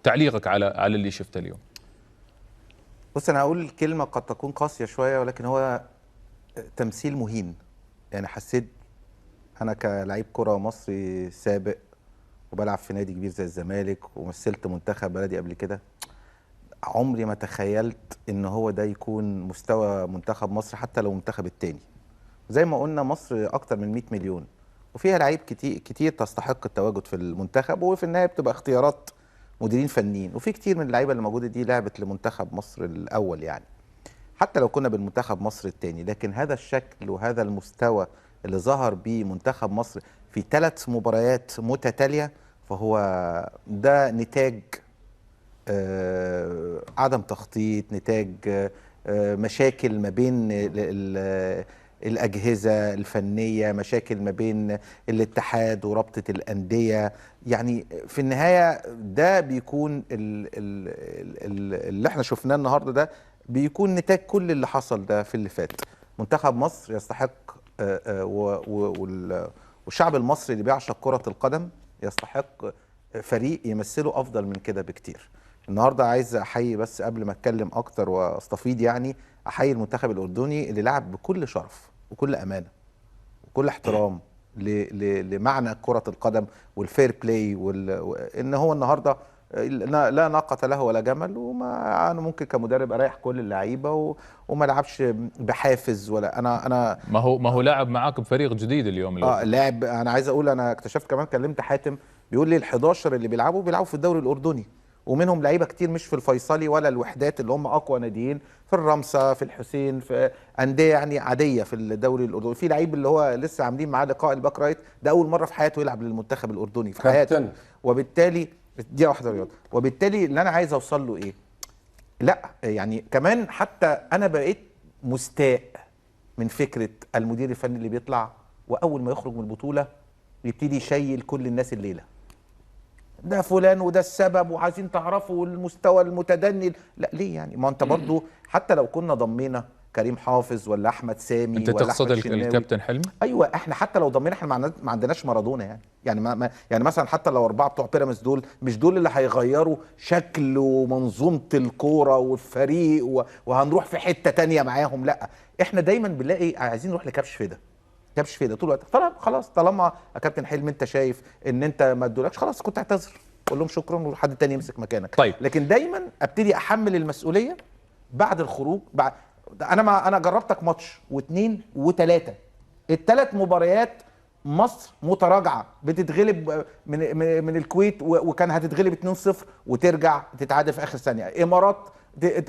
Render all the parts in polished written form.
تعليقك على اللي شفته اليوم. بص، انا هقول كلمه قد تكون قاسيه شويه، ولكن هو تمثيل مهين. يعني حسيت انا كلاعب كره مصري سابق وبلعب في نادي كبير زي الزمالك ومثلت منتخب بلدي قبل كده، عمري ما تخيلت ان هو ده يكون مستوى منتخب مصر حتى لو المنتخب التاني. زي ما قلنا مصر اكتر من 100 مليون وفيها لعيب كتير كتير تستحق التواجد في المنتخب، وفي النهايه بتبقى اختيارات مديرين فنيين، وفي كتير من اللعيبه اللي موجوده دي لعبت لمنتخب مصر الاول يعني، حتى لو كنا بالمنتخب مصر الثاني. لكن هذا الشكل وهذا المستوى اللي ظهر بيه منتخب مصر في 3 مباريات متتالية، فهو ده نتاج عدم تخطيط، نتاج مشاكل ما بين الأجهزة الفنية، مشاكل ما بين الاتحاد ورابطة الأندية. يعني في النهاية ده بيكون اللي احنا شفناه النهاردة ده بيكون نتاج كل اللي حصل ده في اللي فات. منتخب مصر يستحق والشعب المصري اللي بيعشق كرة القدم يستحق فريق يمثله أفضل من كده بكتير. النهارده عايز احيي، بس قبل ما اتكلم اكتر واستفيض، يعني احيي المنتخب الاردني اللي لعب بكل شرف وكل امانه وكل احترام لمعنى كره القدم والفير بلاي ان هو النهارده لا ناقه له ولا جمل، وما انا ممكن كمدرب اريح كل اللعيبه وما لعبش بحافز ولا انا ما هو لاعب معاك بفريق جديد اليوم الاردن. لاعب. انا عايز اقول، انا اكتشفت كمان، كلمت حاتم بيقول لي ال11 اللي بيلعبوا في الدوري الاردني، ومنهم لعيبه كتير مش في الفيصلي ولا الوحدات اللي هم اقوى ناديين، في الرمسا، في الحسين، في انديه يعني عاديه في الدوري الاردني. في لعيب اللي هو لسه عاملين معاه لقاء الباك رايت ده اول مره في حياته يلعب للمنتخب الاردني في حياته. كابتن. وبالتالي دي واحده رياضه. وبالتالي اللي انا عايز اوصل له ايه، لا يعني كمان حتى انا بقيت مستاء من فكره المدير الفني اللي بيطلع واول ما يخرج من البطوله يبتدي يشيل كل الناس الليله، ده فلان وده السبب وعايزين تعرفوا المستوى المتدني. لا ليه يعني؟ ما انت برضو حتى لو كنا ضمينا كريم حافظ ولا احمد سامي انت ولا تقصد احمد شناوي، الكابتن حلمي؟ ايوه احنا حتى لو ضمينا، احنا ما عندناش مارادونا يعني يعني مثلا حتى لو 4 بتوع بيراميدز دول مش دول اللي هيغيروا شكل ومنظومه الكوره والفريق وهنروح في حته تانية معاهم. لا، احنا دايما بنلاقي عايزين نروح لكبش فدا، كبش فدا طول الوقت. خلاص طالما يا كابتن حلمي انت شايف ان انت ما ادولكش، خلاص كنت اعتذر، قول لهم شكرا وحد تاني يمسك مكانك. طيب. لكن دايما ابتدي احمل المسؤوليه بعد الخروج. انا جربتك ماتش واثنين وثلاثه، ال3 مباريات مصر متراجعه، بتتغلب من الكويت وكان هتتغلب 2-0 وترجع تتعادل في اخر ثانيه، امارات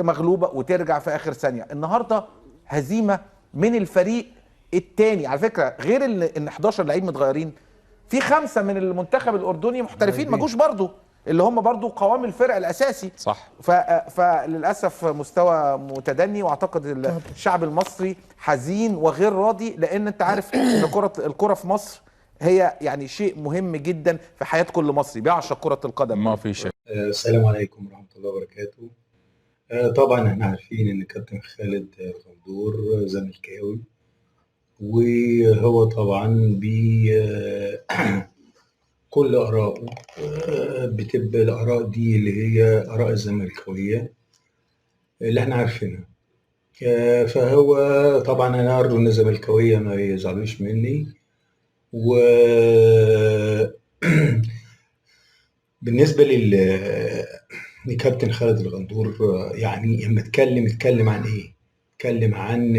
مغلوبه وترجع في اخر ثانيه. النهارده هزيمه من الفريق الثاني، على فكره غير ان 11 لعيب متغيرين، في 5 من المنتخب الاردني محترفين ما جوش برضه، اللي هم برضو قوام الفرق الاساسي. صح. فللاسف مستوى متدني، واعتقد الشعب المصري حزين وغير راضي، لان انت عارف ان الكره في مصر هي يعني شيء مهم جدا في حياه كل مصري بيعشق كره القدم. ما في شيء. السلام عليكم ورحمة الله وبركاته. طبعا احنا عارفين ان كابتن خالد غندور زملكاوي، وهو طبعا كل آراءه بتبقى الآراء دي اللي هي آراء الزملكاوية اللي احنا عارفينها. فهو طبعا أنا أرجو إن الزملكاوية ما يزعلوش مني. و بالنسبة لكابتن خالد الغندور، يعني لما اتكلم عن ايه؟ اتكلم عن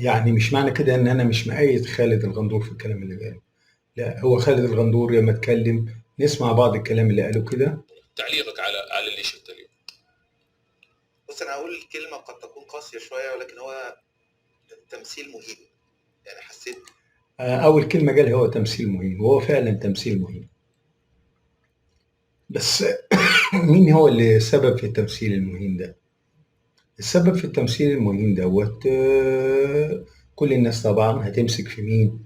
يعني مش معنى كده ان انا مش مؤيد خالد الغندور في الكلام اللي قاله. لا، هو خالد الغندور لما اتكلم نسمع بعض الكلام اللي قاله كده. تعليقك على اللي شفته اليوم. بص، انا هقول كلمه قد تكون قاسيه شويه، ولكن هو تمثيل مهين. يعني حسيت اول كلمة قالها هو تمثيل مهم، وهو فعلا تمثيل مهم. بس مين هو اللي سبب في التمثيل المهم ده؟ السبب في التمثيل المهم دوت كل الناس طبعا هتمسك في مين؟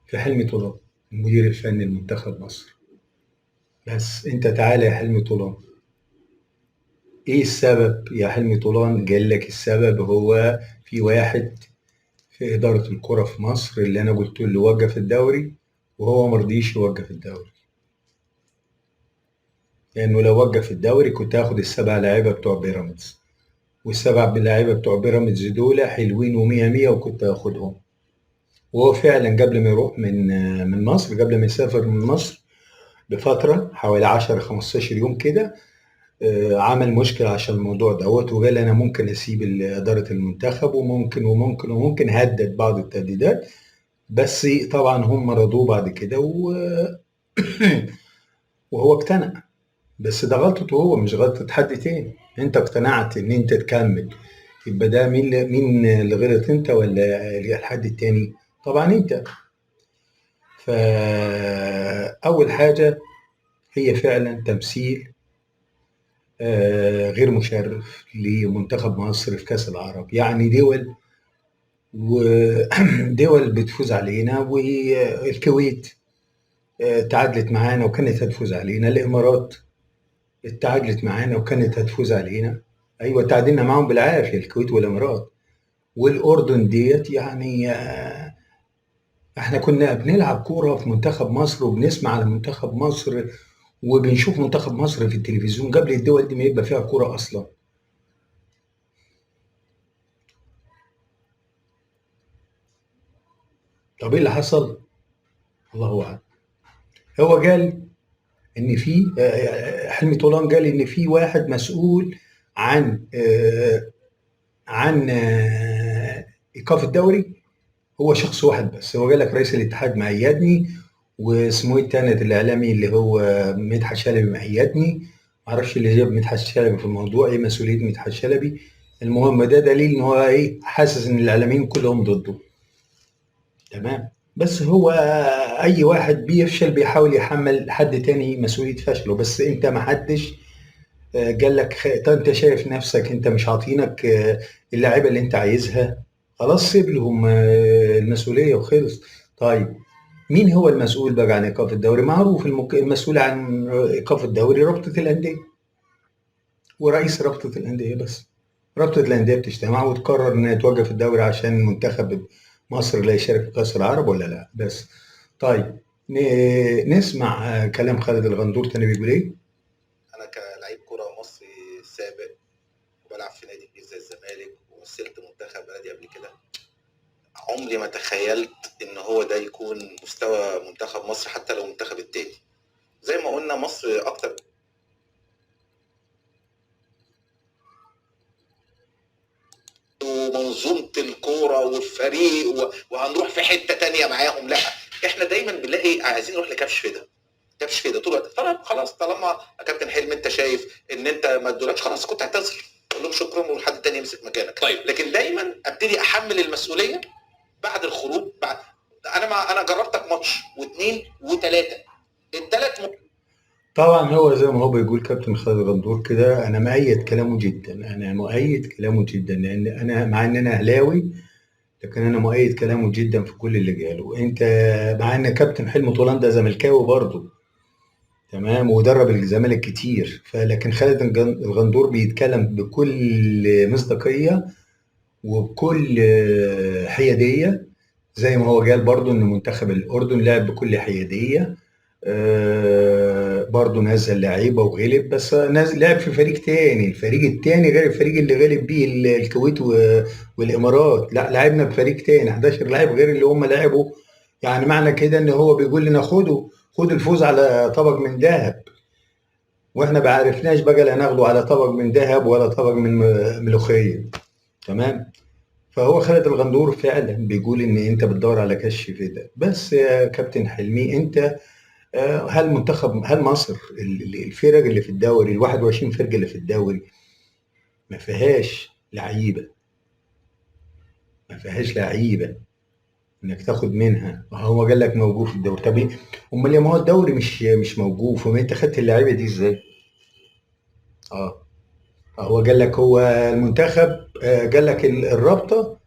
في حلمي طولان، المدير الفني لمنتخب مصر. بس انت تعالى يا حلمي طولان، ايه السبب يا حلمي طولان؟ قال لك السبب هو في واحد في إدارة الكرة في مصر اللي أنا قلت له وقف الدوري، وهو مرضيش يوقف الدوري. لانه لو وقف الدوري كنت هاخد السبع لاعيبه بتوع بيراميدز، والسبع لاعيبه بتوع بيراميدز دول حلوين ومية مية وكنت هاخدهم. وهو فعلا قبل ما يروح من مصر، قبل ما يسافر من مصر بفتره حوالي 10 15 يوم كده، عمل مشكله عشان الموضوع دوت، وقال انا ممكن اسيب اداره المنتخب، وممكن هدد بعض التهديدات، بس طبعا هم رضوه بعد كده وهو اقتنع. بس ده غلطته هو مش غلطة حد تاني. انت اقتنعت ان انت تكمل، يبقى ده مين اللي غلط، انت ولا الحد التاني؟ طبعا انت. فأول حاجة هي فعلا تمثيل غير مشرف لمنتخب مصر في كأس العرب. يعني ودول بتفوز علينا، والكويت تعادلت معانا وكانت هتفوز علينا، الإمارات اتعادلت معانا وكانت هتفوز علينا، ايوه تعادلنا معاهم بالعافيه الكويت والامارات. والاردن ديت يعني احنا كنا بنلعب كوره في منتخب مصر، وبنسمع على منتخب مصر، وبنشوف منتخب مصر في التلفزيون قبل الدول دي ما يبقى فيها كوره اصلا. طب ايه اللي حصل؟ الله اعلم. هو قال ان في حلمي طولان قال ان في واحد مسؤول عن ايقاف الدوري، هو شخص واحد بس. هو قال لك رئيس الاتحاد مأيدني، واسمه ايه التاني الاعلامي اللي هو مدحت شلبي مأيدني. معرفش اللي جاب مدحت شلبي في الموضوع، ايه مسؤوليه مدحت شلبي. المهم ده دليل ان هو ايه، حاسس ان الاعلاميين كلهم ضده. تمام. بس هو اي واحد بيفشل بيحاول يحمل حد تاني مسؤوليه فشله، بس انت ما حدش قال لك انت شايف نفسك انت مش عاطينك اللعيبه اللي انت عايزها، خلاص سيب لهم المسؤوليه وخلص. طيب مين هو المسؤول بقى عن ايقاف الدوري؟ معروف المسؤول عن ايقاف الدوري رابطه الانديه ورئيس رابطه الانديه. بس رابطه الانديه بتجتمع وتقرر انها توقف الدوري عشان منتخب مصر لا يشارك في كاس العرب ولا لا. بس طيب نسمع كلام خالد الغندور تاني بيقول ايه. انا كلاعب كره مصري سابق وبلعب في نادي كبير زي الزمالك ومثلت منتخب بلدي قبل كده، عمري ما تخيلت ان هو ده يكون مستوى منتخب مصر حتى لو المنتخب التاني. زي ما قلنا مصر اكتر ومنظومه الكوره والفريق وهنروح في حته تانية معاهم. لا احنا دايما بنلاقي عايزين نروح لكبش فدا، كبش فدا طول الوقت. طيب خلاص طالما يا كابتن حلمي انت شايف ان انت ما ادولكش، خلاص كنت اعتذر قول لهم شكرا وحد تاني يمسك مكانك. طيب لكن دايما ابتدي احمل المسؤوليه بعد الخروج. بعد انا جربتك ماتش واثنين وثلاثه، الثلاث طبعا هو زي ما هو بيقول كابتن خالد غندور كده، انا مؤيد كلامه جدا، انا مؤيد كلامه جدا، لان انا مع ان انا اهلاوي لكن انا مؤيد كلامه جدا في كل اللي قاله. انت مع ان كابتن حلمي طولان ده زملكاوي برضه، تمام، ودرب الزمالك كتير، فلكن خالد الغندور بيتكلم بكل مصداقيه وبكل حياديه، زي ما هو قال برضه ان منتخب الاردن لعب بكل حياديه. برضه نزل لعيبه وغلب، بس نزل لعب في فريق تاني، الفريق التاني غير الفريق اللي غلب بيه الكويت والامارات. لا لعبنا بفريق تاني 11 لاعب غير اللي هم لعبوا. يعني معنى كده ان هو بيقول لنا خدوا الفوز على طبق من ذهب، واحنا ما عرفناش بقى لا ناخده على طبق من ذهب ولا طبق من ملوخيه. تمام. فهو خالد الغندور فعلا بيقول ان انت بتدور على كشف فدا. بس يا كابتن حلمي انت هل مصر الفرق اللي في الدوري ال 21 فرقه اللي في الدوري ما فيهاش لعيبه، انك تاخد منها؟ هو قال لك موجود في الدوري. طب امال ما هو الدوري مش موجود، فما انت خدت اللعيبه دي ازاي؟ هو قال لك هو المنتخب قال لك الرابطه،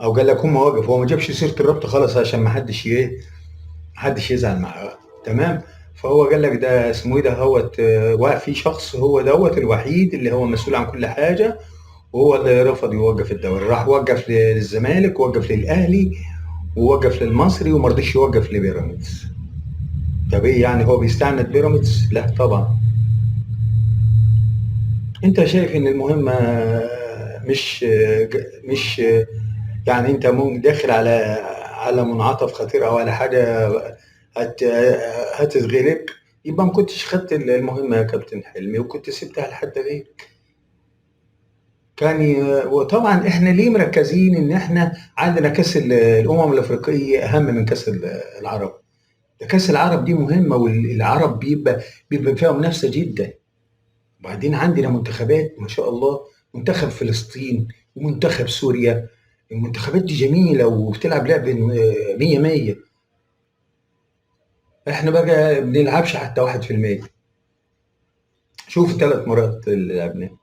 او قال لك هم واقف، هو ما جابش سيره الرابطه خالص عشان ما حدش يزعل معاه. تمام. فهو قال لك ده اسمه ايه ده، هوت في شخص هو دوت الوحيد اللي هو مسؤول عن كل حاجه، وهو اللي رفض يوقف الدوري. راح وقف للزمالك ووقف للاهلي ووقف للمصري وما رضيش يوقف لبيراميدز. طب ايه يعني هو بيستعند بيراميدز؟ لا طبعا. انت شايف ان المهمه مش مش يعني انت داخل على منعطف خطير او على حاجه هت هتتغلب، يبقى ما كنتش خدت المهمه يا كابتن حلمي وكنت سبتها لحد غيرك. كان وطبعا احنا ليه مركزين ان احنا عندنا كاس الامم الافريقيه اهم من كاس العرب؟ ده كاس العرب دي مهمه، والعرب بيبقى فيها منافسه جدا. وبعدين عندنا منتخبات ما شاء الله، منتخب فلسطين ومنتخب سوريا، المنتخبات دي جميله وبتلعب لعب 100 100. احنا بقى بنلعبش حتى 1%. شوف 3 مرات اللي لعبناه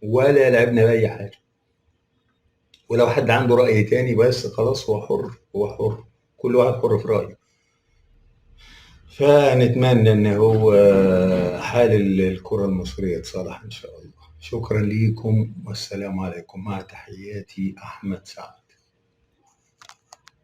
ولا لعبنا باي حاجه. ولو حد عنده رأي تاني بس خلاص هو حر، هو حر، كل واحد حر في رأيه. فنتمنى ان هو حال الكرة المصرية يتصلح ان شاء الله. شكرا لكم والسلام عليكم، مع تحياتي احمد سعد.